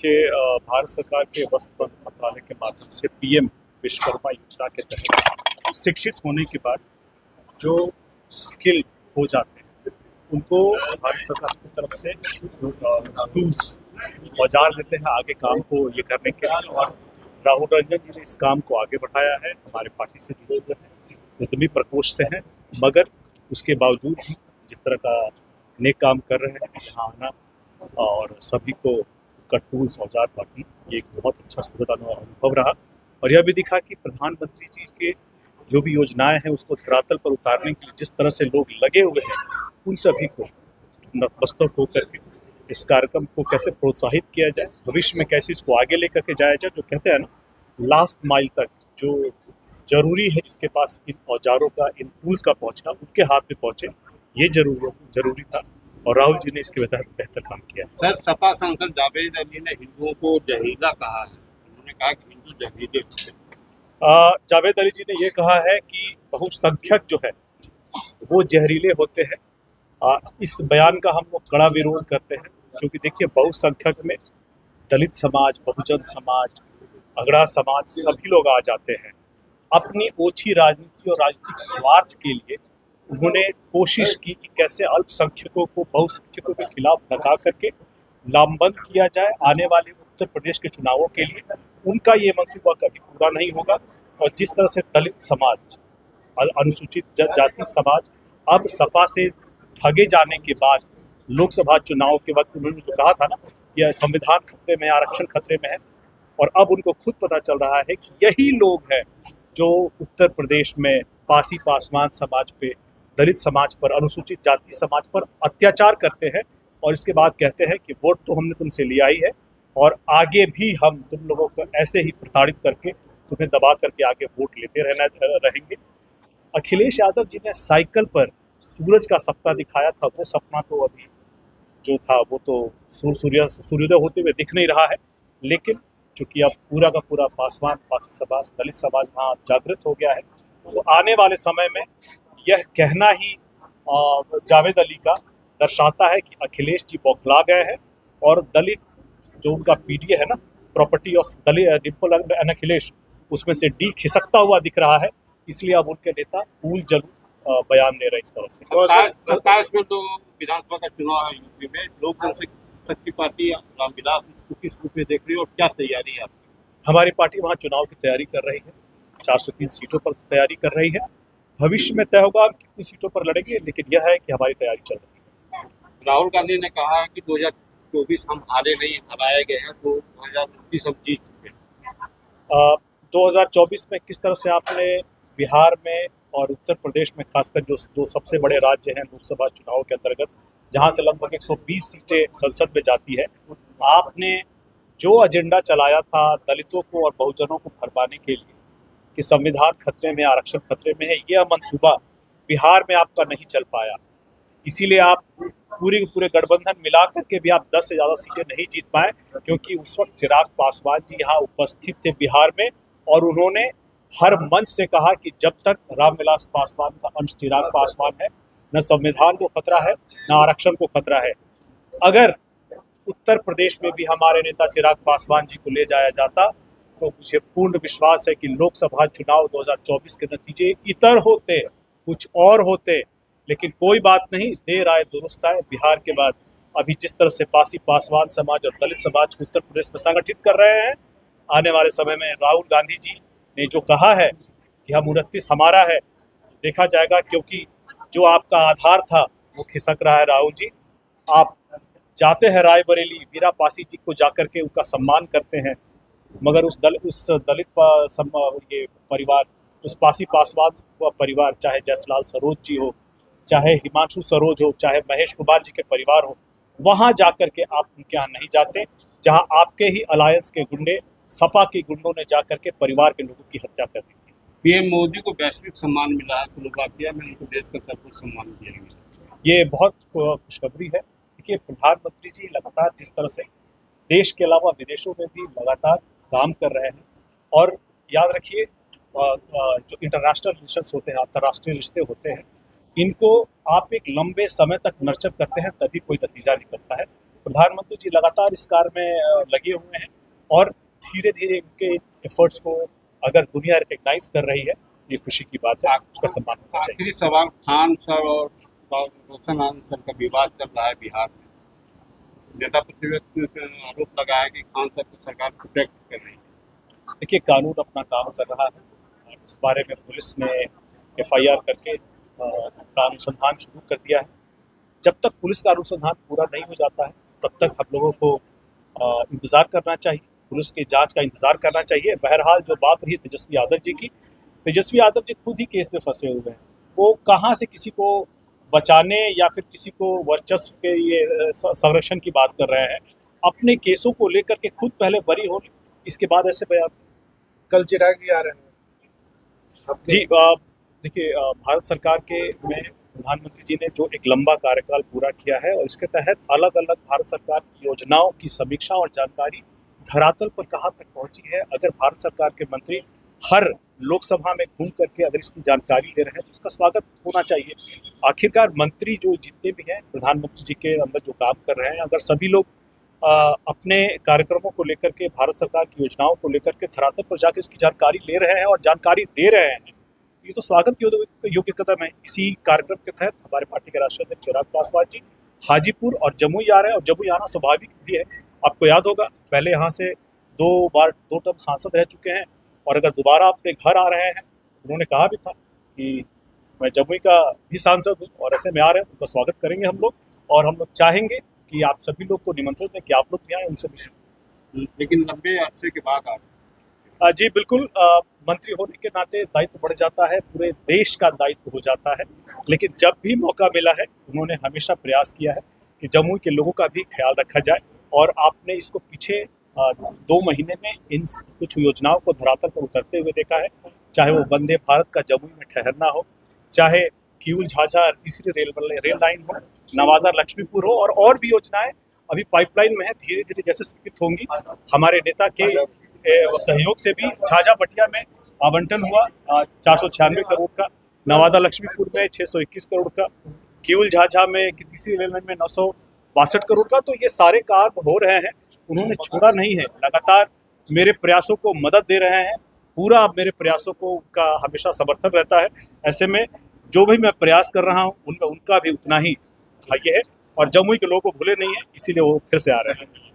देखिए, भारत सरकार के वस्त्र मंत्रालय के माध्यम से पीएम विश्वकर्मा योजना के तहत शिक्षित होने के बाद जो स्किल हो जाते हैं उनको भारत सरकार की तरफ से टूल्स औजार देते हैं आगे काम को ये करने के लिए। और राहुल रंजन जी ने इस काम को आगे बढ़ाया है, हमारे पार्टी से जुड़े हुए हैं, उद्यमी प्रकोष्ठ से हैं, मगर उसके बावजूद भी जिस तरह का नेक काम कर रहे हैं यहाँ आना और सभी को का टूल्स औजार बांटना, ये एक बहुत अच्छा सुखद अनुभव रहा। और यह भी दिखा कि प्रधानमंत्री जी के जो भी योजनाएं हैं उसको धरातल पर उतारने के लिए जिस तरह से लोग लगे हुए हैं, उन सभी को नतमस्तक होकर के इस कार्यक्रम को कैसे प्रोत्साहित किया जाए, भविष्य में कैसे इसको आगे लेकर के जाया जाए। जो कहते हैं ना, लास्ट माइल तक जो जरूरी है जिसके पास इन औजारों का, इन टूल्स का पहुंचना, उनके हाथ में पहुंचे, ये जरूरी था और राहुल जी ने इसके बेहतर काम किया। सर, सपा सांसद जावेद अली ने हिंदुओं को जहरीला कहा है। उन्होंने कहा कि हिंदू जहरीले होते हैं। जावेद अली जी ने ये कहा है कि बहुसंख्यक जो है वो जहरीले होते हैं। इस बयान का हम लोग कड़ा विरोध करते हैं, क्योंकि देखिए बहुसंख्यक में दलित समाज, बहुजन समाज, अगड़ा समाज सभी लोग आ जाते हैं। अपनी ओछी राजनीति और राजनीतिक स्वार्थ के लिए उन्होंने कोशिश की कि कैसे अल्पसंख्यकों को बहुसंख्यकों के खिलाफ लगा करके लामबंद किया जाए। आने वाले उत्तर प्रदेश के चुनावों के लिए उनका ये मंसूबा कभी पूरा नहीं होगा। और जिस तरह से दलित समाज, अनुसूचित जाति समाज अब सपा से ठगे जाने के बाद लोकसभा चुनाव के वक्त उन्होंने जो कहा था ना, यह संविधान खतरे में, आरक्षण खतरे में है, और अब उनको खुद पता चल रहा है कि यही लोग हैं जो उत्तर प्रदेश में पासी पासवान समाज पे, दलित समाज पर, अनुसूचित जाति समाज पर अत्याचार करते हैं। और इसके बाद कहते हैं कि वोट तो हमने तुमसे लिया ही है और आगे भी हम तुम लोगों को ऐसे ही प्रताड़ित करके, तुम्हें दबा करके आगे वोट लेते रहेंगे। अखिलेश यादव जी ने साइकिल पर सूरज का सपना दिखाया था, वो सपना तो अभी जो था वो तो सूर्योदय होते हुए दिख नहीं रहा है। लेकिन चूंकि अब पूरा का पूरा पासवान, पासी समाज, दलित समाज वहाँ जागृत हो गया है, तो आने वाले समय में यह कहना ही जावेद अली का दर्शाता है कि अखिलेश जी बौखला गए हैं और दलित जो उनका पीडीए है ना, property of Dalit Dimple and Akhilesh, उसमें से डी खिसकता हुआ दिख रहा है। इसलिए अब उनके नेता ऊल जलूल बयान दे रहे इस तरह से। 27 में तो विधानसभा का चुनाव है यूपी में। लोक जनशक्ति पार्टी रामविलास इसको किस रूप में देख रही है और क्या तैयारी है आपकी? हमारी पार्टी वहाँ चुनाव की तैयारी कर रही है, 403 सीटों पर तैयारी कर रही है। भविष्य में तय होगा हम कितनी सीटों पर लड़ेंगे, लेकिन यह है कि हमारी तैयारी चल रही है। राहुल गांधी ने कहा है कि 2024 हम हारे नहीं, हराए गए हैं, तो 2029 हम जीत चुके हैं। 2024 में किस तरह से आपने बिहार में और उत्तर प्रदेश में, खासकर जो सबसे बड़े राज्य हैं लोकसभा चुनाव के अंतर्गत, जहां से लगभग 120 सीटें संसद में जाती है, आपने जो एजेंडा चलाया था दलितों को और बहुजनों को भरमाने के लिए कि संविधान खतरे में, आरक्षण खतरे में है, यह मंसूबा बिहार में आपका नहीं चल पाया। इसीलिए आप पूरे गठबंधन मिला करके भी आप 10 से ज़्यादा सीटें नहीं जीत पाए, क्योंकि उस वक्त चिराग पासवान जी यहाँ उपस्थित थे बिहार में और उन्होंने हर मंच से कहा कि जब तक रामविलास पासवान का अंश चिराग पासवान है, न संविधान को खतरा है, न आरक्षण को खतरा है। अगर उत्तर प्रदेश में भी हमारे नेता चिराग पासवान जी को ले जाया जाता तो मुझे पूर्ण विश्वास है कि लोकसभा चुनाव 2024 के नतीजे इतर होते, कुछ और होते। लेकिन कोई बात नहीं, देर आए दुरुस्त आए। बिहार के बाद अभी जिस तरह से पासी पासवान समाज और दलित समाज को उत्तर प्रदेश में संगठित कर रहे हैं, आने वाले समय में राहुल गांधी जी ने जो कहा है कि हम 29 हमारा है, देखा जाएगा। क्योंकि जो आपका आधार था वो खिसक रहा है। राहुल जी, आप जाते हैं रायबरेली, वीरा पासी जी को जाकर के उनका सम्मान करते हैं, मगर उस दलित ये परिवार, उस पासी पासवान परिवार, चाहे जयसलाल सरोज जी हो, चाहे हिमांशु सरोज हो, चाहे महेश कुमार जी के परिवार हो, वहाँ जाकर के आप उनके यहाँ नहीं जाते, जहाँ आपके ही अलायंस के गुंडे, सपा के गुंडों ने जाकर के परिवार के लोगों की हत्या कर दी थी। पीएम मोदी को वैश्विक सम्मान मिला है, स्लोवाकिया में उनको देश का सर्वोच्च सम्मान दिया गया। ये बहुत खुशखबरी है। देखिए, प्रधानमंत्री जी लगातार जिस तरह से देश के अलावा विदेशों में भी लगातार काम कर रहे हैं, और याद रखिए जो इंटरनेशनल रिलेशंस होते हैं, अंतर्राष्ट्रीय रिश्ते होते हैं, इनको आप एक लंबे समय तक नर्चर करते हैं तभी कोई नतीजा निकलता है। प्रधानमंत्री जी लगातार इस कार्य में लगे हुए हैं और धीरे धीरे उनके एफर्ट्स को अगर दुनिया रिकग्नाइज कर रही है, ये खुशी की बात है, उसका सम्मान होना चाहिए। आखिरी सवाल, खान सर और रोशन आनंद सर का विवाद चल रहा है बिहार में। नेता प्रतिपक्ष ने आरोप लगाया कि खान सर को सरकार प्रोटेक्ट कर रही है। देखिए, कानून अपना काम कर रहा है और इस बारे में पुलिस ने FIR करके का अनुसंधान शुरू कर दिया है। जब तक पुलिस का अनुसंधान पूरा नहीं हो जाता है तब तक हम लोगों को इंतज़ार करना चाहिए, पुलिस की जांच का इंतज़ार करना चाहिए। बहरहाल जो बात रही तेजस्वी यादव जी की, तेजस्वी यादव जी खुद ही केस में फंसे हुए हैं। वो कहाँ से किसी को बचाने या फिर किसी को वर्चस्व के ये संरक्षण की बात कर रहे हैं। अपने केसों को लेकर के खुद पहले बरी हो, इसके बाद ऐसे बयान। कल चिराग जी आ रहे हैं जी, देखिए, भारत सरकार के में प्रधानमंत्री जी ने जो एक लंबा कार्यकाल पूरा किया है और इसके तहत अलग अलग भारत सरकार की योजनाओं की समीक्षा और जानकारी धरातल पर कहाँ तक पहुंची है, अगर भारत सरकार के मंत्री हर लोकसभा में घूम करके अगर इसकी जानकारी दे रहे हैं तो उसका स्वागत होना चाहिए। आखिरकार मंत्री जो जितने भी हैं प्रधानमंत्री जी के अंदर जो काम कर रहे हैं, अगर सभी लोग अपने कार्यक्रमों को लेकर के, भारत सरकार की योजनाओं को लेकर के धरातल पर जाकर इसकी जानकारी ले रहे हैं और जानकारी दे रहे हैं, ये तो स्वागत योग्य कदम है। इसी कार्यक्रम के तहत हमारे पार्टी के राष्ट्रीय अध्यक्ष चिराग पासवान जी हाजीपुर और जमुई आ रहे हैं और जमुई आना स्वाभाविक भी है। आपको याद होगा, पहले यहाँ से 2 टर्म सांसद रह चुके हैं और अगर दोबारा अपने घर आ रहे हैं, उन्होंने कहा भी था कि मैं जमुई का भी सांसद हूँ और ऐसे में आ रहे हैं, उनका स्वागत करेंगे हम लोग और हम लोग चाहेंगे कि आप सभी लोग को निमंत्रण दें कि आप लोग भी आए, उनसे भी। लेकिन लंबे अरसे के बाद आ रहे हैं। जी बिल्कुल, मंत्री होने के नाते दायित्व बढ़ जाता है, पूरे देश का दायित्व हो जाता है। लेकिन जब भी मौका मिला है उन्होंने हमेशा प्रयास किया है कि जमुई के लोगों का भी ख्याल रखा जाए और आपने इसको पीछे 2 महीने में इन कुछ योजनाओं को धरातल पर उतरते हुए देखा है, चाहे वो वंदे भारत का जमुई में ठहरना हो, चाहे किऊल झाझा तीसरी रेल लाइन हो, नवादा लक्ष्मीपुर हो और भी योजनाएं अभी पाइपलाइन में है, धीरे धीरे जैसे स्वीकृत होंगी। हमारे नेता के सहयोग से भी झाझा बटिया में आवंटन हुआ 496 करोड़ का, नवादा लक्ष्मीपुर में 621 करोड़ का, किऊल झाझा में तीसरी रेल लाइन में 962 करोड़ का। तो ये सारे कार्य हो रहे हैं, उन्होंने छोड़ा नहीं है, लगातार मेरे प्रयासों को मदद दे रहे हैं, पूरा मेरे प्रयासों को उनका हमेशा समर्थन रहता है। ऐसे में जो भी मैं प्रयास कर रहा हूँ उनका भी उतना ही ये है और जमुई के लोगों को भूले नहीं है, इसीलिए वो फिर से आ रहे हैं।